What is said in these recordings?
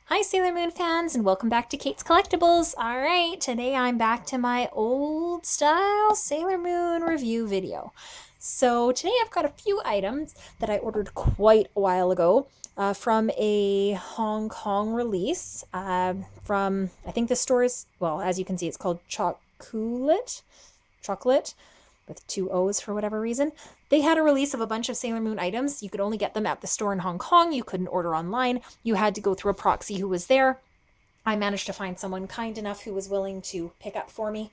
Hi Sailor Moon fans and welcome back to Kate's Collectibles. Alright, today I'm back to my old style Sailor Moon review video. So today I've got a few items that I ordered quite a while ago from a Hong Kong release from, I think the store is, well, as you can see, it's called Chocolate with two O's for whatever reason. They had a release of a bunch of Sailor Moon items. You could only get them at the store in Hong Kong. You couldn't order online. You had to go through a proxy who was there. I managed to find someone kind enough who was willing to pick up for me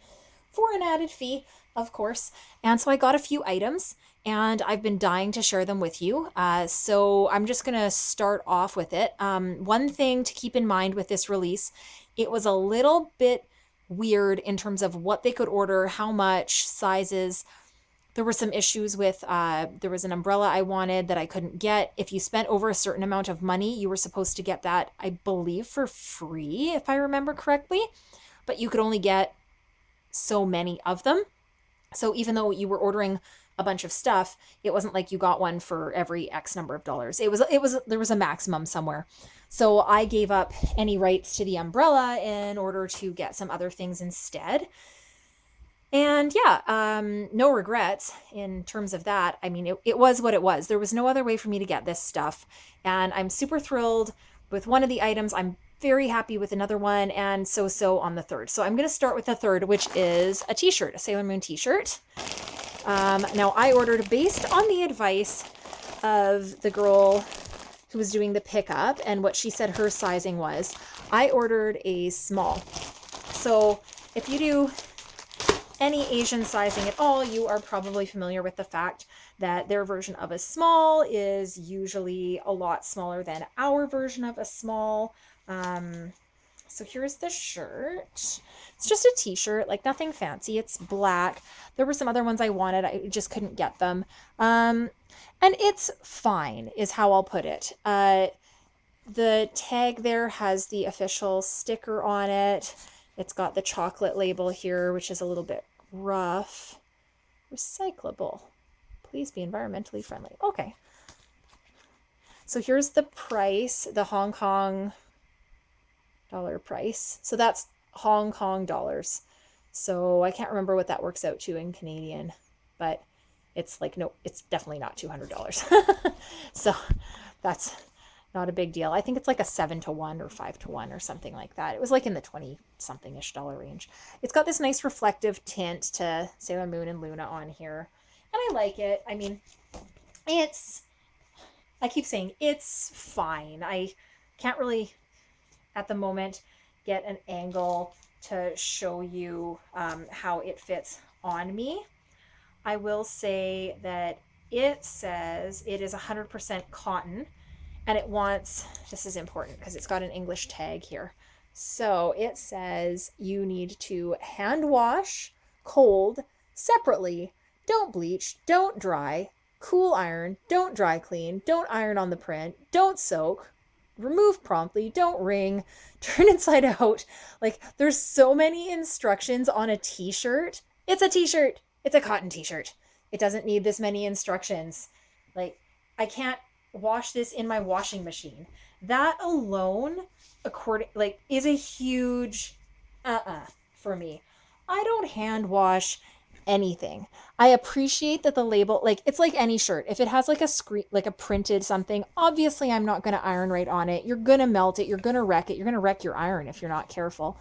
for an added fee, of course. And so I got a few items and I've been dying to share them with you. So I'm just going to start off with it. One thing to keep in mind with this release, it was a little bit weird in terms of what they could order, how much, sizes. There were some issues with, there was an umbrella I wanted that I couldn't get. If you spent over a certain amount of money, you were supposed to get that, I believe, for free, if I remember correctly. But you could only get so many of them. So even though you were ordering a bunch of stuff, it wasn't like you got one for every X number of dollars. There was a maximum somewhere. So I gave up any rights to the umbrella in order to get some other things instead. And yeah, no regrets in terms of that. I mean, it was what it was. There was no other way for me to get this stuff. And I'm super thrilled with one of the items. I'm very happy with another one, and so on the third. So I'm going to start with the third, which is a t-shirt, a Sailor Moon t-shirt. Now, I ordered based on the advice of the girl who was doing the pickup and what she said her sizing was. I ordered a small. So if you do any Asian sizing at all, you are probably familiar with the fact that their version of a small is usually a lot smaller than our version of a small. So here's the shirt. It's just a t-shirt, like nothing fancy. It's black. There were some other ones I wanted. I just couldn't get them. And it's fine, is how I'll put it. The tag there has the official sticker on it. It's got the chocolate label here, which is a little bit rough. Recyclable. Please be environmentally friendly. Okay. So here's the price, the Hong Kong dollar price. So that's Hong Kong dollars. So I can't remember what that works out to in Canadian, but it's like, no, it's definitely not $200. So that's not a big deal. I think it's like a 7-to-1 or 5-to-1 or something like that. It was like in the 20 something-ish dollar range. It's got this nice reflective tint to Sailor Moon and Luna on here. And I like it. I mean, I keep saying it's fine. I can't really, at the moment, get an angle to show you how it fits on me. I will say that it says it is 100% cotton. And it wants, this is important because it's got an English tag here. So it says you need to hand wash cold separately. Don't bleach, don't dry, cool iron, don't dry clean, don't iron on the print, don't soak, remove promptly, don't wring, turn inside out. Like, there's so many instructions on a t-shirt. It's a t-shirt. It's a cotton t-shirt. It doesn't need this many instructions. Like, I can't wash this in my washing machine. That alone, is a huge for me. I don't hand wash anything. I appreciate that the label, like, it's like any shirt. If it has like a screen, like a printed something, obviously I'm not going to iron right on it. You're going to melt it. You're going to wreck it. You're going to wreck your iron if you're not careful.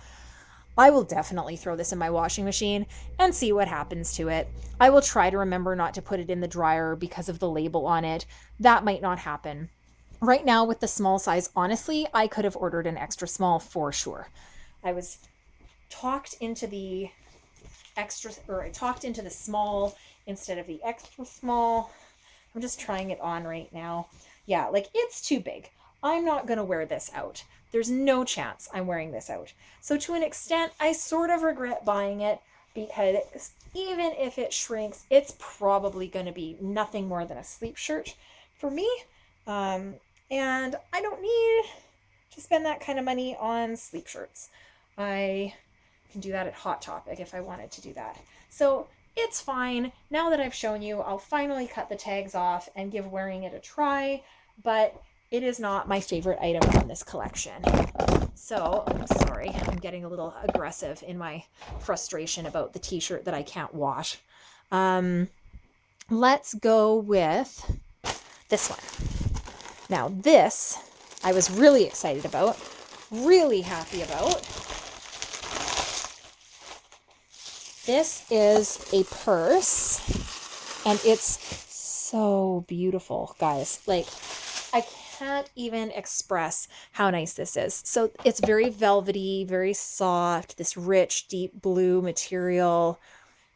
I will definitely throw this in my washing machine and see what happens to it. I will try to remember not to put it in the dryer because of the label on it. That might not happen. Right now with the small size, honestly, I could have ordered an extra small for sure. I was talked into the small instead of the extra small. I'm just trying it on right now. Yeah, like, it's too big. I'm not going to wear this out. There's no chance I'm wearing this out. So to an extent, I sort of regret buying it because even if it shrinks, it's probably going to be nothing more than a sleep shirt for me. And I don't need to spend that kind of money on sleep shirts. I can do that at Hot Topic if I wanted to do that. So it's fine. Now that I've shown you, I'll finally cut the tags off and give wearing it a try. But it is not my favorite item from this collection. So, sorry, I'm getting a little aggressive in my frustration about the t-shirt that I can't wash. Let's go with this one. Now this, I was really excited about, really happy about. This is a purse, and it's so beautiful, guys. Like, I can't even express how nice this is. So it's very velvety, very soft, this rich, deep blue material.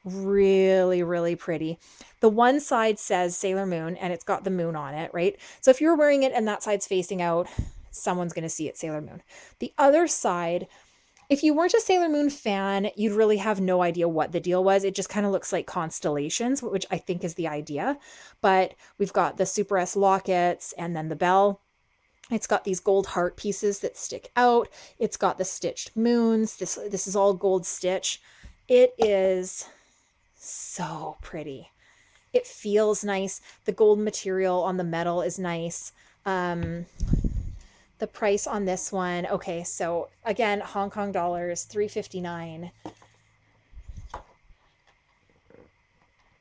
Really, really pretty. The one side says Sailor Moon, and it's got the moon on it, right? So if you're wearing it and that side's facing out, someone's going to see it Sailor Moon. The other side, if you weren't a Sailor Moon fan, you'd really have no idea what the deal was. It just kind of looks like constellations, which I think is the idea. But we've got the Super S lockets and then the bell. It's got these gold heart pieces that stick out. It's got the stitched moons. This is all gold stitch. It is so pretty. It feels nice. The gold material on the metal is nice. The price on this one, okay, so again, Hong Kong dollars, $3.59.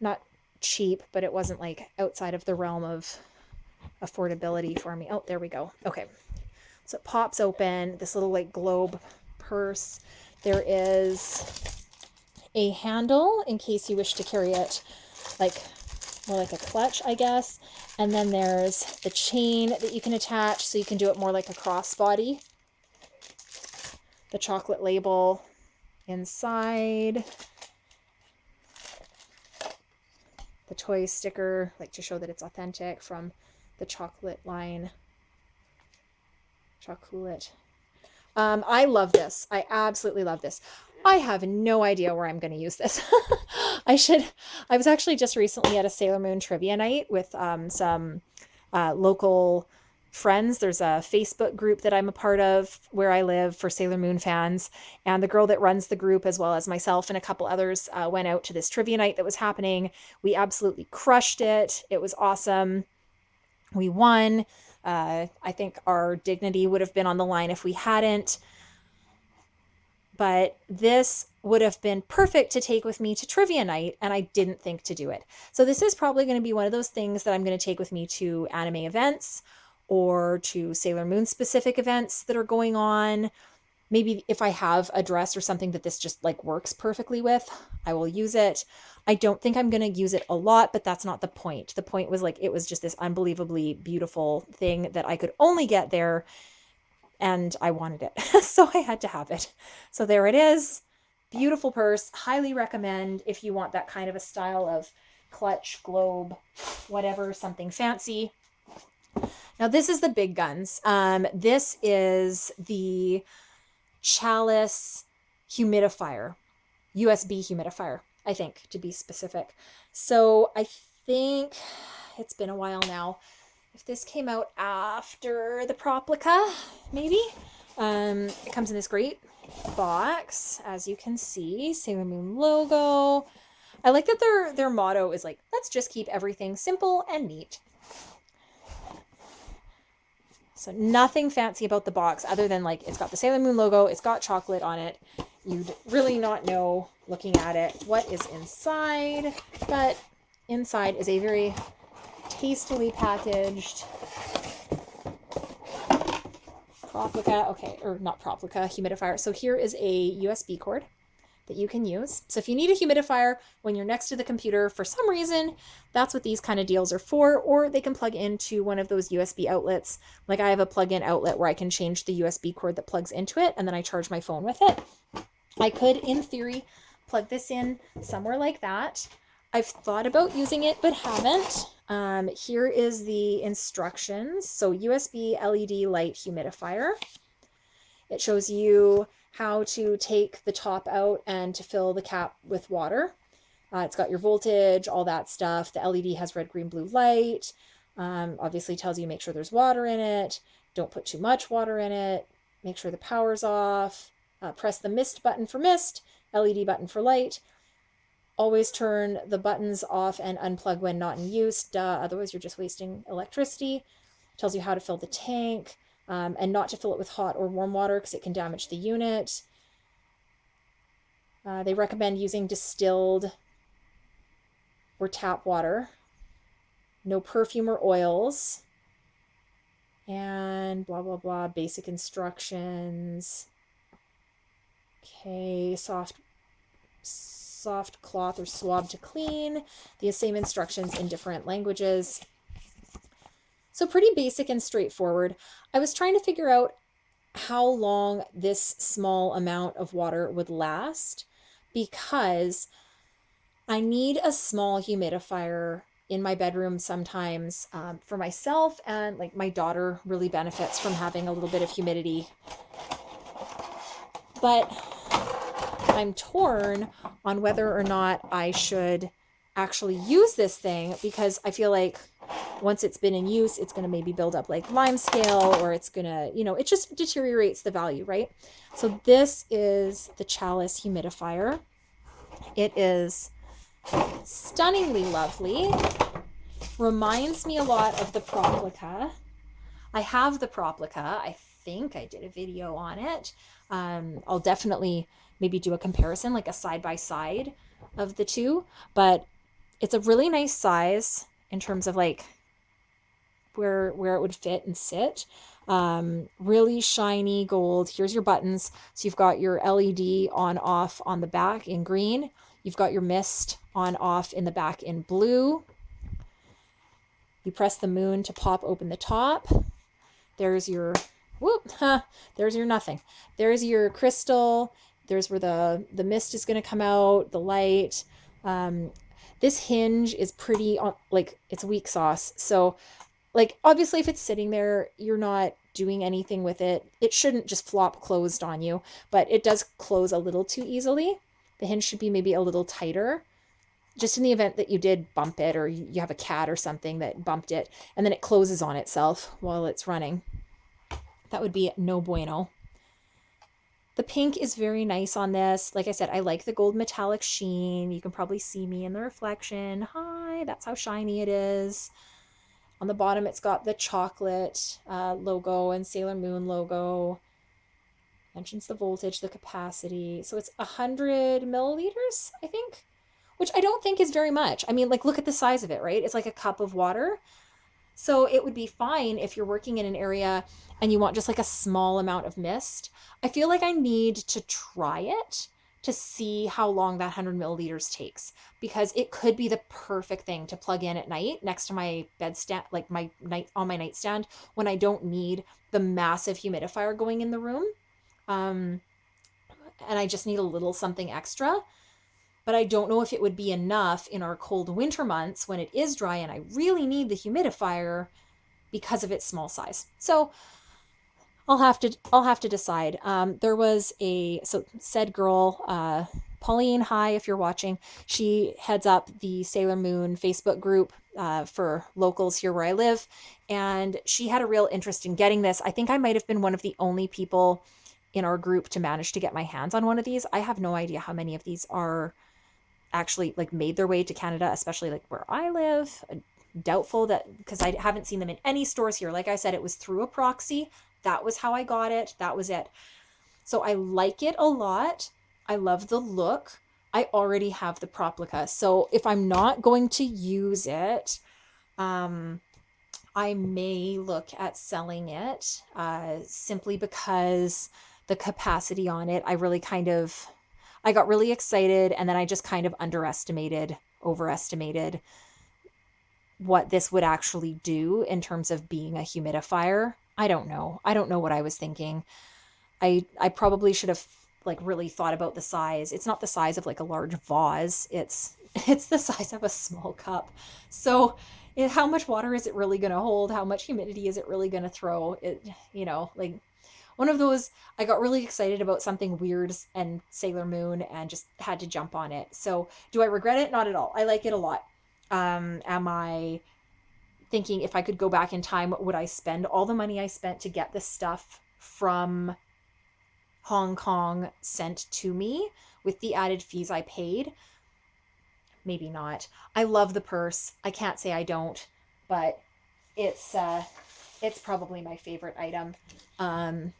Not cheap, but it wasn't like outside of the realm of affordability for me. Oh, there we go. Okay, so it pops open, this little like globe purse. There is a handle in case you wish to carry it like more like a clutch, I guess. And then there's the chain that you can attach, so you can do it more like a crossbody. The chocolate label inside. The toy sticker, like to show that it's authentic from the chocolate line. Chocolate. I love this. I absolutely love this. I have no idea where I'm going to use this. I was actually just recently at a Sailor Moon trivia night with some local friends. There's a Facebook group that I'm a part of where I live for Sailor Moon fans. And the girl that runs the group, as well as myself and a couple others, went out to this trivia night that was happening. We absolutely crushed it. It was awesome. We won. I think our dignity would have been on the line if we hadn't. But this would have been perfect to take with me to trivia night, and I didn't think to do it. So this is probably going to be one of those things that I'm going to take with me to anime events or to Sailor Moon specific events that are going on. Maybe if I have a dress or something that this just like works perfectly with, I will use it. I don't think I'm going to use it a lot, but that's not the point. The point was like, it was just this unbelievably beautiful thing that I could only get there, and I wanted it. So I had to have it. So there it is. Beautiful purse. Highly recommend if you want that kind of a style of clutch, globe, whatever, something fancy. Now this is the big guns. This is the Chalice humidifier, USB humidifier, I think, to be specific. So I think it's been a while now. If this came out after the Proplica, maybe. It comes in this great box, as you can see, Sailor Moon logo. I like that their motto is like, let's just keep everything simple and neat. So nothing fancy about the box other than like, it's got the Sailor Moon logo, it's got chocolate on it. You'd really not know looking at it what is inside, but inside is a very tastily packaged Proplica, okay, or not Proplica, humidifier. So here is a USB cord that you can use. So if you need a humidifier when you're next to the computer for some reason, that's what these kind of deals are for, or they can plug into one of those USB outlets. Like I have a plug-in outlet where I can change the USB cord that plugs into it, and then I charge my phone with it. I could, in theory, plug this in somewhere like that. I've thought about using it, but haven't. Here is the instructions. So USB LED light humidifier. It shows you how to take the top out and to fill the cap with water. It's got your voltage, all that stuff. The LED has red, green, blue light. Obviously tells you make sure there's water in it. Don't put too much water in it. Make sure the power's off. Press the mist button for mist, LED button for light. Always turn the buttons off and unplug when not in use. Duh, otherwise you're just wasting electricity. Tells you how to fill the tank, and not to fill it with hot or warm water because it can damage the unit. They recommend using distilled or tap water. No perfume or oils. And blah, blah, blah. Basic instructions. Okay, soft cloth or swab to clean. The same instructions in different languages. So pretty basic and straightforward. I was trying to figure out how long this small amount of water would last because I need a small humidifier in my bedroom sometimes for myself, and like my daughter really benefits from having a little bit of humidity. But I'm torn on whether or not I should actually use this thing because I feel like once it's been in use, it's going to maybe build up like lime scale, or it's going to, it just deteriorates the value, right? So this is the Chalice humidifier. It is stunningly lovely. Reminds me a lot of the Proplica. I have the Proplica. I think I did a video on it. I'll definitely maybe do a comparison, like a side-by-side of the two, but it's a really nice size in terms of like where it would fit and sit. Really shiny gold. Here's your buttons. So you've got your LED on off on the back in green. You've got your mist on off in the back in blue. You press the moon to pop open the top. There's your there's your nothing. There's your crystal. There's where the mist is going to come out, the light. This hinge is pretty like it's weak sauce. So like obviously if it's sitting there, you're not doing anything with it. It shouldn't just flop closed on you, but it does close a little too easily. The hinge should be maybe a little tighter, just in the event that you did bump it, or you have a cat or something that bumped it and then it closes on itself while it's running. That would be no bueno. The pink is very nice on this. Like I said, I like the gold metallic sheen. You can probably see me in the reflection. Hi, that's how shiny it is. On the bottom, it's got the chocolate logo and Sailor Moon logo. Mentions the voltage, the capacity. So it's 100 milliliters, I think, which I don't think is very much. I mean, like, look at the size of it, right? It's like a cup of water. So it would be fine if you're working in an area and you want just like a small amount of mist. I feel like I need to try it to see how long that 100 milliliters takes, because it could be the perfect thing to plug in at night next to my bedstand, like on my nightstand, when I don't need the massive humidifier going in the room. And I just need a little something extra. But I don't know if it would be enough in our cold winter months when it is dry and I really need the humidifier because of its small size. So I'll have to decide. There was said girl, Pauline, hi, if you're watching, she heads up the Sailor Moon Facebook group for locals here where I live. And she had a real interest in getting this. I think I might have been one of the only people in our group to manage to get my hands on one of these. I have no idea how many of these are actually like made their way to Canada, especially like where I live. Doubtful that, because I haven't seen them in any stores here. Like I said, it was through a proxy. That was how I got it. That was it. So I like it a lot. I love the look. I already have the Proplica. So if I'm not going to use it, I may look at selling it simply because the capacity on it, I got really excited, and then I just kind of overestimated what this would actually do in terms of being a humidifier. I don't know what I was thinking. I probably should have like really thought about the size. It's not the size of like a large vase. It's the size of a small cup. So how much water is it really going to hold? How much humidity is it really going to throw? It, like one of those, I got really excited about something weird and Sailor Moon and just had to jump on it. So do I regret it? Not at all. I like it a lot. Am I thinking if I could go back in time, would I spend all the money I spent to get this stuff from Hong Kong sent to me with the added fees I paid? Maybe not. I love the purse. I can't say I don't, but it's It's probably my favorite item. Oh,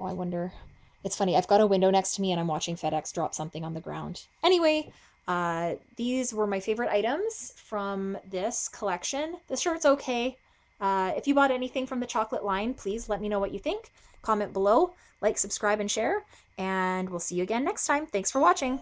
I wonder. It's funny. I've got a window next to me and I'm watching FedEx drop something on the ground. Anyway, these were my favorite items from this collection. The shirt's okay. If you bought anything from the chocolate line, please let me know what you think. Comment below, like, subscribe, and share. And we'll see you again next time. Thanks for watching.